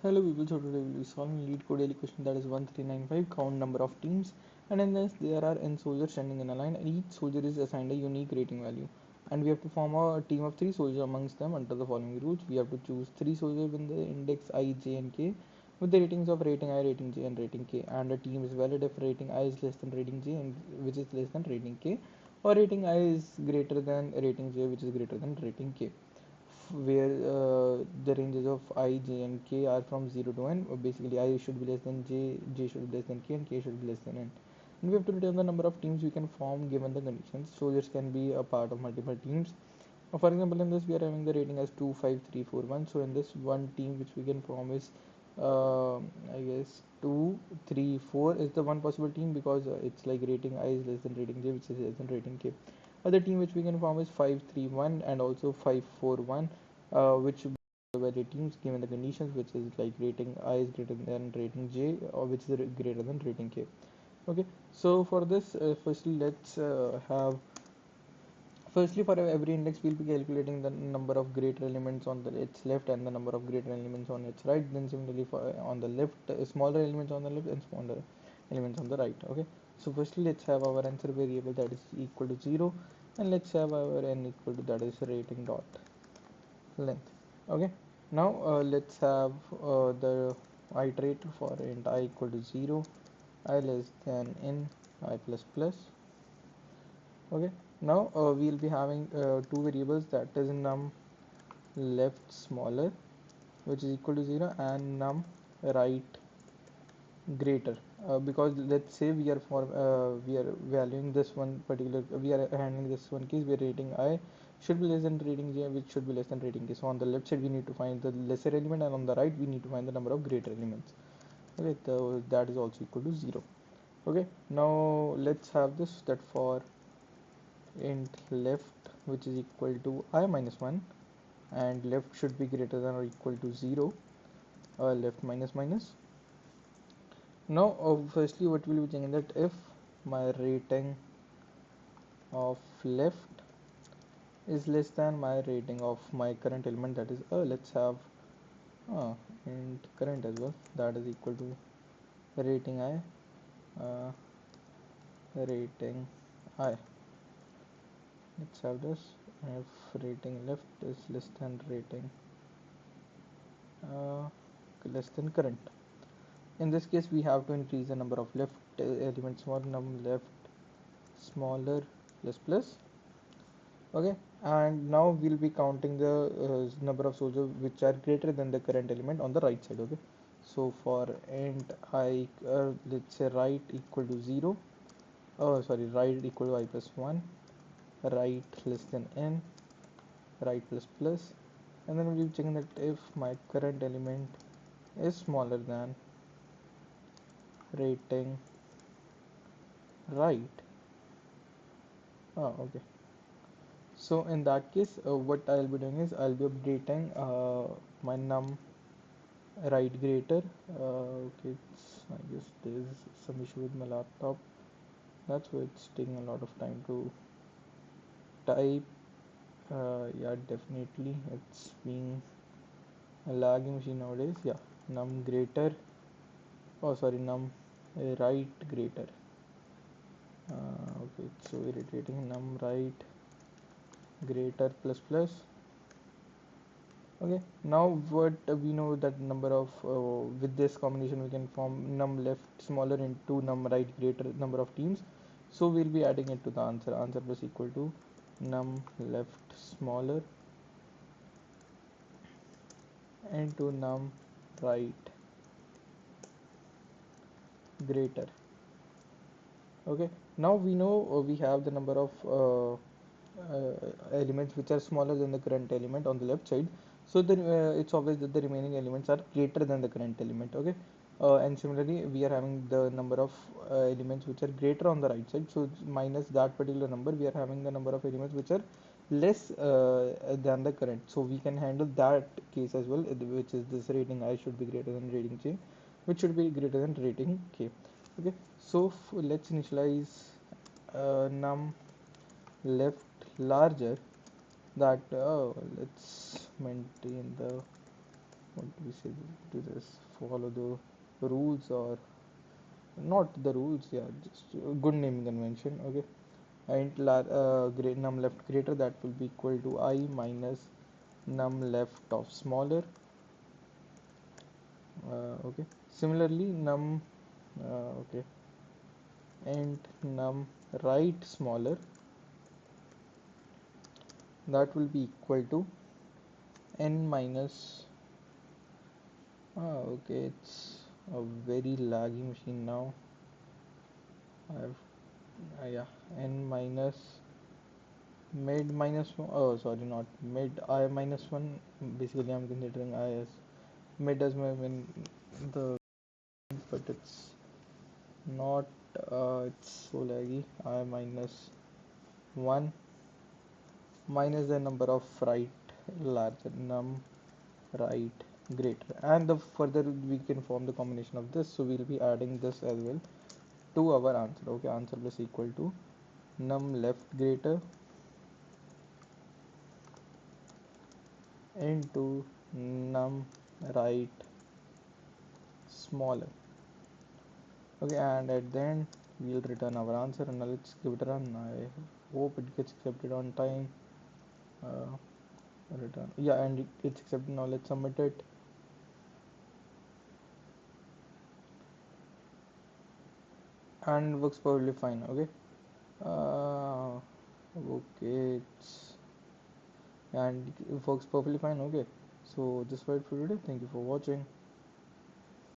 Hello people, so today we'll be solving LeetCode daily question, that is 1395, count number of teams, and in this there are n soldiers standing in a line and each soldier is assigned a unique rating value, and we have to form a team of 3 soldiers amongst them under the following rules. We have to choose 3 soldiers with the index I, J and K with the ratings of rating I, rating J and rating K, and a team is valid if rating I is less than rating J and which is less than rating K, or rating I is greater than rating J which is greater than rating K, where the ranges of I, J, and K are from 0 to n. Basically, I should be less than J, J should be less than K, and K should be less than n. And we have to return the number of teams we can form given the conditions. Soldiers can be a part of multiple teams. For example, in this we are having the rating as 2, 5, 3, 4, 1. So in this one team which we can form is I guess 2, 3, 4 is the one possible team because it's like rating I is less than rating J which is less than rating K. Other team which we can form is 5, 3, 1 and also 5, 4, 1, which value teams given the conditions, which is like rating I is greater than rating J or which is greater than rating K. Okay, so for this firstly for every index we'll be calculating the number of greater elements on its left and the number of greater elements on its right. Then similarly for on the left, smaller elements on the left and smaller elements on the right. Okay, so firstly let's have our answer variable that is equal to 0, and let's have our n equal to that is rating dot length. Okay, now let's have the iterator for int I equal to 0, I less than n, I plus plus. Okay, now we'll be having two variables, that is num left smaller which is equal to 0 and num right greater, because let's say we are valuing this one particular, we are handling this one case where rating I should be less than rating J which should be less than rating K. So on the left side we need to find the lesser element and on the right we need to find the number of greater elements. Okay, that is also equal to 0. Okay, now let's have this, that for int left which is equal to I minus 1 and left should be greater than or equal to 0, left minus minus. Now firstly what will be checking, that if my rating of left is less than my rating of my current element, that is let's have int current as well, that is equal to rating I, uh, rating I. Let's have this, if rating left is less than rating uh, less than current. In this case we have to increase the number of left elements for num left smaller plus plus. Okay, and now we'll be counting the number of soldiers which are greater than the current element on the right side. Okay, so for int I, let's say right equal to 0, oh sorry, right equal to I plus 1, right less than n, right plus plus, and then we'll be checking that if my current element is smaller than rating right. Okay, so in that case what I'll be doing is I'll be updating my num right greater. Okay, I guess there's some issue with my laptop, that's why it's taking a lot of time to type. Yeah, definitely it's being a lagging machine nowadays. Yeah, num greater, oh sorry, num right greater. Okay, it's so irritating, num right greater plus plus. Okay, now what we know that number of with this combination we can form num left smaller into num right greater number of teams. So we'll be adding it to the answer plus equal to num left smaller into num right greater. Okay, now we know we have the number of elements which are smaller than the current element on the left side, so then it's obvious that the remaining elements are greater than the current element. Okay, and similarly we are having the number of elements which are greater on the right side, so minus that particular number we are having the number of elements which are less than the current, so we can handle that case as well, which is this rating I should be greater than rating J which should be greater than rating K. Okay, so let's initialize num left larger, that let's maintain the what do we say to this? Follow the rules or not the rules? Yeah, just a good naming convention. Okay, int num left greater, that will be equal to I minus num left of smaller. Okay. Similarly, okay, int num right smaller, that will be equal to n minus. Okay, it's a very laggy machine now. I've yeah, n minus mid minus one. Oh, sorry, not mid I minus one. Basically, I'm considering I as mid as my when the, but it's not. It's so laggy. I minus one minus the number of right larger num right greater, and the further we can form the combination of this, so we'll be adding this as well to our answer. Okay, answer plus equal to num left greater into num right smaller. Okay, and at the end we'll return our answer, and now let's give it a run. I hope it gets accepted on time. uh, Return, yeah, and it's accepted. Now let's submit it. And works perfectly fine. Okay, uh, okay, it's and it works perfectly fine. Okay, so just wait for today. Thank you for watching.